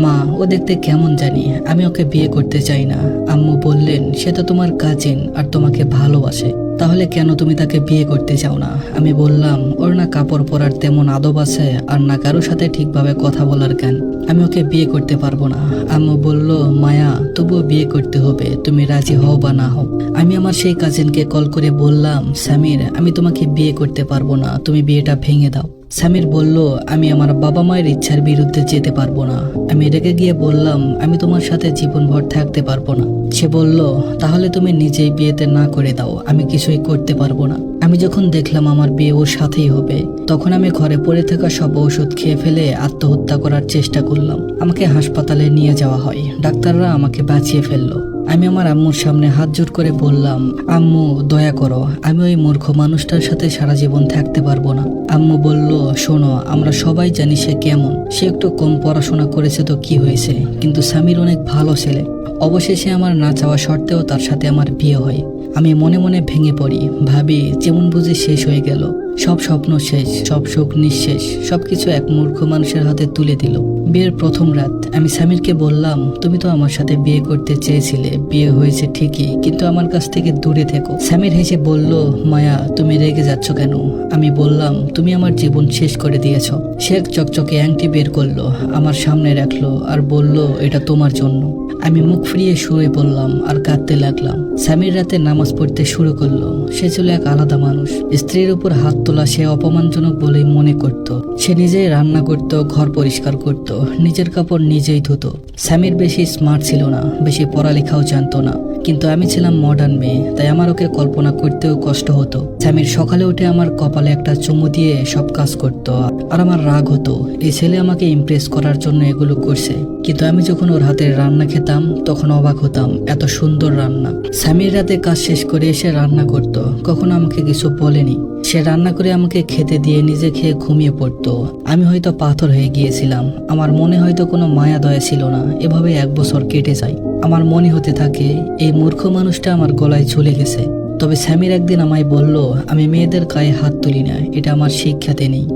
মা, ও দেখতে কেমন জানি, আমি ওকে বিয়ে করতে চাই না। আম্মু বললেন, সে তো তোমার কাজিন আর তোমাকে ভালোবাসে, তাহলে কেন তুমি তাকে বিয়ে করতে চাও না? আমি বললাম, ওর না কাপড় পরার তেমন আদব আছে আর না কারোর সাথে ঠিকভাবে কথা বলার জ্ঞান, আমি ওকে বিয়ে করতে পারবো না। আম্মু বলল, মায়া, তবুও বিয়ে করতে হবে, তুমি রাজি হও বা না হও। আমি আমার সেই কাজিনকে কল করে বললাম, সামির, আমি তোমাকে বিয়ে করতে পারবো না, তুমি বিয়েটা ভেঙে দাও। সামির বলল, আমি আমার বাবা মায়ের ইচ্ছার বিরুদ্ধে যেতে পারবো না। আমি রেগে গিয়ে বললাম, আমি তোমার সাথে জীবনভর থাকতে পারবো না। সে বলল, তাহলে তুমি নিজেই বিয়েতে না করে দাও, আমি কিছুই করতে পারবো না। আমি যখন দেখলাম আমার বিয়ে ওর সাথেই হবে, তখন আমি ঘরে পড়ে থাকা সব ওষুধ খেয়ে ফেলে আত্মহত্যা করার চেষ্টা করলাম। আমাকে হাসপাতালে নিয়ে যাওয়া হয়, ডাক্তাররা আমাকে বাঁচিয়ে ফেললো। আমি আমার আম্মুর সামনে হাত জোড় করে বললাম, আম্মু দয়া করো, আমি ওই মূর্খ মানুষটার সাথে সারা জীবন থাকতে পারবো না। আম্মু বলল, শোনো, আমরা সবাই জানি সে কেমন, সে একটু কম পড়াশোনা করেছে তো কি হয়েছে, কিন্তু সামির অনেক ভালো ছেলে। অবশেষে আমার না চাওয়া সত্ত্বেও তার সাথে আমার বিয়ে হয়। আমি মনে মনে ভেঙে পড়ি, ভাবি যেমন বুঝি শেষ হয়ে গেল, সব স্বপ্ন শেষ, সব সুখ নিঃশেষ, সবকিছু এক মূর্খ মানুষের হাতে তুলে দিল। বিয়ের প্রথম রাত আমি সামিরকে বললাম, তুমি তো আমার সাথে বিয়ে করতে চেয়েছিলে, বিয়ে হয়েছে ঠিকই, কিন্তু আমার কাছ থেকে দূরে থেকো। সামির হেসে বলল, মায়া, তুমি রেগে যাচ্ছ কেন? আমি বললাম, তুমি আমার জীবন শেষ করে দিয়েছ। সে এক চকচকে আংটি বের করলো, আমার সামনে রাখলো আর বলল, এটা তোমার জন্য। আমি মুখ ফিরিয়ে শুয়ে পড়লাম আর কাঁদতে লাগলাম। সামির রাতে নামাজ পড়তে শুরু করলো। সে ছিল এক আলাদা মানুষ। স্ত্রীর উপর হাত তোলা সে অপমানজনক বলেই মনে করত। সে নিজেই রান্না করত, ঘর পরিষ্কার করত, নিজের কাপড় নিজেই ধুতো। সামির বেশি স্মার্ট ছিল না, বেশি পড়ালেখাও জানতো না, কিন্তু আমি ছিলাম মডার্ন মেয়ে, তাই আমার ওকে কল্পনা করতেও কষ্ট হতো। সামির সকালে উঠে আমার কপালে একটা চুমু দিয়ে সব কাজ করত, আর আমার রাগ হতো, এই ছেলে আমাকে ইমপ্রেস করার জন্য এগুলো করছে। কিন্তু আমি যখন ওর হাতের রান্না খেতাম তখন অবাক হতাম, এত সুন্দর রান্না। সামির রাতে কাজ শেষ করে এসে রান্না করত, কখনো আমাকে কিছু বলেনি। সে রান্না করে আমাকে খেতে দিয়ে নিজে খেয়ে ঘুমিয়ে পড়তো। আমি হয়তো পাথর হয়ে গিয়েছিলাম, আমার মনে হয়তো কোনো মায়া দয়া ছিল না। এভাবে 1 বছর কেটে যায়। আমার মনে হতে থাকে, এই মূর্খ মানুষটা আমার গলায় ঝুলে গেছে। তবে সামির একদিন আমায় বলল, আমি মেয়েদের গায়ে হাত তুলি না, এটা আমার শিক্ষাতে নেই।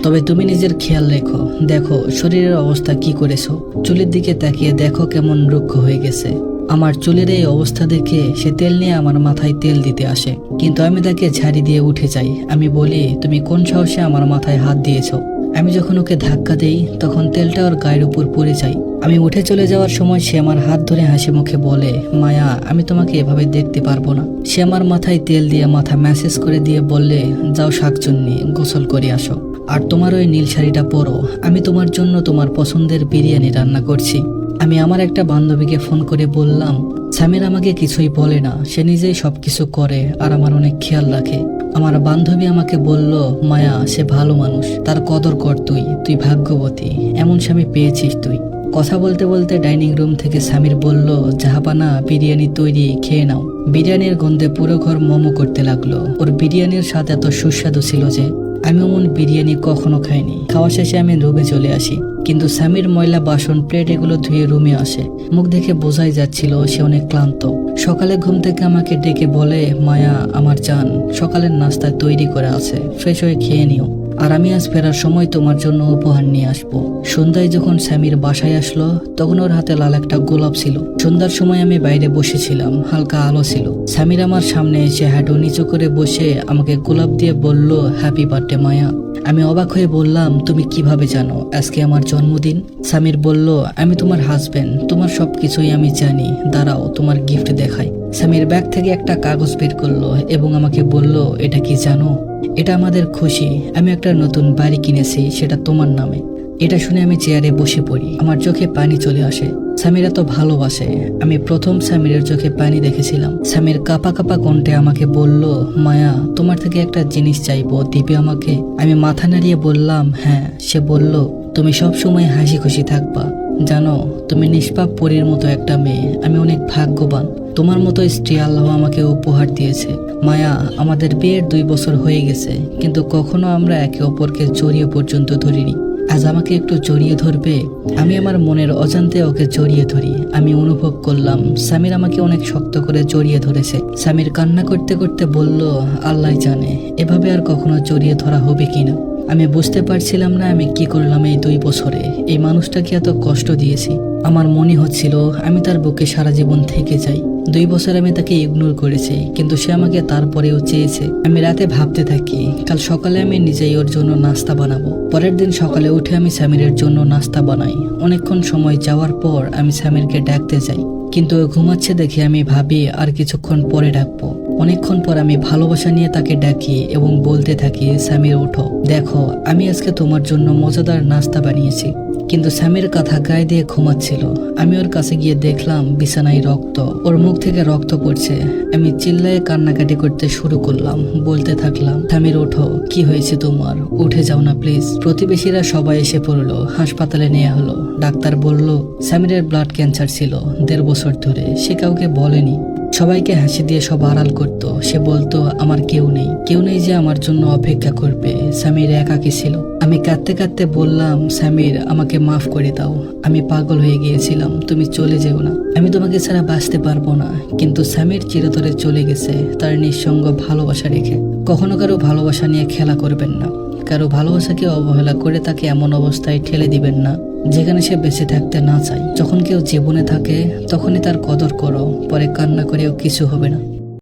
তবে তুমি নিজের খেয়াল রেখো, দেখো শরীরের অবস্থা কি করেছো, চুলের দিকে তাকিয়ে দেখো কেমন রুক্ষ হয়ে গেছে। আমার চুলের এই অবস্থা দেখে সে তেল নিয়ে আমার মাথায় তেল দিতে আসে, কিন্তু আমি তাকে ঝাড়ি দিয়ে উঠে যাই। আমি বলি, তুমি কোন সাহসে আমার মাথায় হাত দিয়েছো? আমি যখন ওকে ধাক্কা দেই তখন তেলটা ওর গায়ের উপর পড়ে যায়। আমি উঠে চলে যাওয়ার সময় সে আমার হাত ধরে হাসি মুখে বলে, মায়া, আমি তোমাকে এভাবে দেখতে পারবো না। সে আমার মাথায় তেল দিয়ে মাথা ম্যাসেজ করে দিয়ে বললে, যাও শাকচুন্নি, গোসল করে আসো, আর তোমার ওই নীল শাড়িটা পরো, আমি তোমার জন্য তোমার পছন্দের বিরিয়ানি রান্না করছি। আমি আমার একটা বান্ধবীকে ফোন করে বললাম, সামির আমাকে কিছুই বলে না, সে নিজেই সবকিছু করে আর আমার অনেক খেয়াল রাখে। আমার বান্ধবী আমাকে বলল, মায়া, সে ভালো মানুষ, তার কদর কর, তুই ভাগ্যবতী, এমন স্বামী পেয়েছিস তুই। কথা বলতে বলতে ডাইনিং রুম থেকে সামির বলল, জাহাপানা, বিরিয়ানি তৈরি, খেয়ে নাও। বিরিয়ানির গন্ধে পুরো ঘর মোমো করতে লাগলো। ওর বিরিয়ানির স্বাদ এত সুস্বাদু ছিল যে আমি অমন বিরিয়ানি কখনো খাইনি। খাওয়া শেষে আমি রুমে চলে আসি, কিন্তু সামির ময়লা বাসন প্লেট এগুলো ধুয়ে রুমে আসে। মুখ দেখে বোঝাই যাচ্ছিল সে অনেক ক্লান্ত। সকালে ঘুম থেকে আমাকে ডেকে বলে, মায়া আমার জান, সকালের নাস্তা তৈরি করে আছে, ফ্রেশ হয়ে খেয়ে নিও, আর আমি আজ ফেরার সময় তোমার জন্য উপহার নিয়ে আসবো। সন্ধ্যায় যখন সামির বাসায় আসলো তখন ওর হাতে লাল একটা গোলাপ ছিল। সন্ধ্যার সময় আমি বাইরে বসেছিলাম, হালকা আলো ছিল। সামির আমার সামনে এসে হাঁটু নিচু করে বসে আমাকে গোলাপ দিয়ে বলল, হ্যাপি বার্থডে মায়া। আমি অবাক হয়ে বললাম, তুমি কিভাবে জানো আজকে আমার জন্মদিন? সামির বলল, আমি তোমার হাজবেন্ড, তোমার সবকিছুই আমি জানি, দাঁড়াও তোমার গিফট দেখাই। সামির ব্যাগ থেকে একটা কাগজ বের করলো এবং আমাকে বলল, এটা কি জানো? এটা আমাদের খুশি, আমি একটা নতুন বাড়ি কিনেছি, সেটা তোমার নামে। এটা শুনে আমি চেয়ারে বসে পড়ি, আমার চোখে পানি চলে আসে। সামির এত ভালোবাসে, আমি প্রথম সামিরের চোখে পানি দেখেছিলাম। সামির কাঁপা কাঁপা কণ্ঠে আমাকে বলল, মায়া, তোমার থেকে একটা জিনিস চাইবো, দিবে আমাকে? আমি মাথা নাড়িয়ে বললাম, হ্যাঁ। সে বলল, তুমি সব সময় হাসি খুশি থাকবা, জানো তুমি নিষ্পাপ পরীর মতো একটা মেয়ে, আমি অনেক ভাগ্যবান, তোমার মতো স্ত্রী আল্লাহ আমাকে উপহার দিয়েছে। মায়া, আমাদের বিয়ের 2 বছর হয়ে গেছে, কিন্তু কখনো আমরা একে অপরকে জড়িয়ে পর্যন্ত ধরিনি। আজ আমাকে একটু জড়িয়ে ধরবে? আমি আমার মনের অজান্তে ওকে জড়িয়ে ধরি। আমি অনুভব করলাম সামির আমাকে অনেক শক্ত করে জড়িয়ে ধরেছে। সামির কান্না করতে করতে বলল, আল্লাহ জানে এভাবে আর কখনো জড়িয়ে ধরা হবে কিনা। আমি বুঝতে পারছিলাম না আমি কি করলাম এই 2 বছরে। এই মানুষটাকে এত কষ্ট দিয়েছি। আমার মনে হচ্ছিল আমি তার বুকে সারা জীবন থেকে যাই। 2 বছর আমি তাকে ইগনোর করেছি, কিন্তু সে আমাকে তারপরেও চেয়েছে। আমি রাতে ভাবতে থাকি কাল সকালে আমি নিজেই ওর জন্য নাস্তা বানাবো। পরের দিন সকালে উঠে আমি সামিরের জন্য নাস্তা বানাই। অনেকক্ষণ সময় যাওয়ার পর আমি সামিরকে ডাকতে যাই, কিন্তু ও ঘুমাচ্ছে দেখে আমি ভাবি আর কিছুক্ষণ পরে ডাকবো। অনেকক্ষণ পর আমি ভালোবাসা নিয়ে তাকে ডাকি এবং বলতে থাকি, সামির ওঠো, দেখো আমি আজকে তোমার জন্য মজাদার নাস্তা বানিয়েছি। কিন্তু সামির কথা গায়ে দিয়ে ঘুমাচ্ছিল। আমি ওর কাছে গিয়ে দেখলাম বিছানায় রক্ত, ওর মুখ থেকে রক্ত পড়ছে। আমি চিল্লায়ে কান্নাকাটি করতে শুরু করলাম, বলতে থাকলাম, সামির ওঠো, কি হয়েছে তোমার, উঠে যাও না প্লিজ। প্রতিবেশীরা সবাই এসে পড়লো, হাসপাতালে নেওয়া হলো। ডাক্তার বলল সামিরের ব্লাড ক্যান্সার ছিল 1.5 বছর ধরে, সে কাউকে বলেনি। সবাইকে হাসি দিয়ে সব আড়াল করত। সে বলতো আমার কেউ নেই যে আমার জন্য অপেক্ষা করবে। সামির একাকী ছিল। আমি কাঁদতে কাঁদতে বললাম, সামির আমাকে মাফ করে দাও, আমি পাগল হয়ে গিয়েছিলাম, তুমি চলে যেও না, আমি তোমাকে ছাড়া বাঁচতে পারবো না। কিন্তু সামির চিরতরে চলে গেছে তার নিঃসঙ্গ ভালোবাসা রেখে। কখনো কারো ভালোবাসা নিয়ে খেলা করবেন না। কারো ভালোবাসাকে অবহেলা করে তাকে এমন অবস্থায় ঠেলে দিবেন না যেখানে সে বেঁচে থাকতে না চায়। যখন কেউ জীবনে থাকে তখনই তার কদর করো, পরে কান্না করেও কিছু হবে না।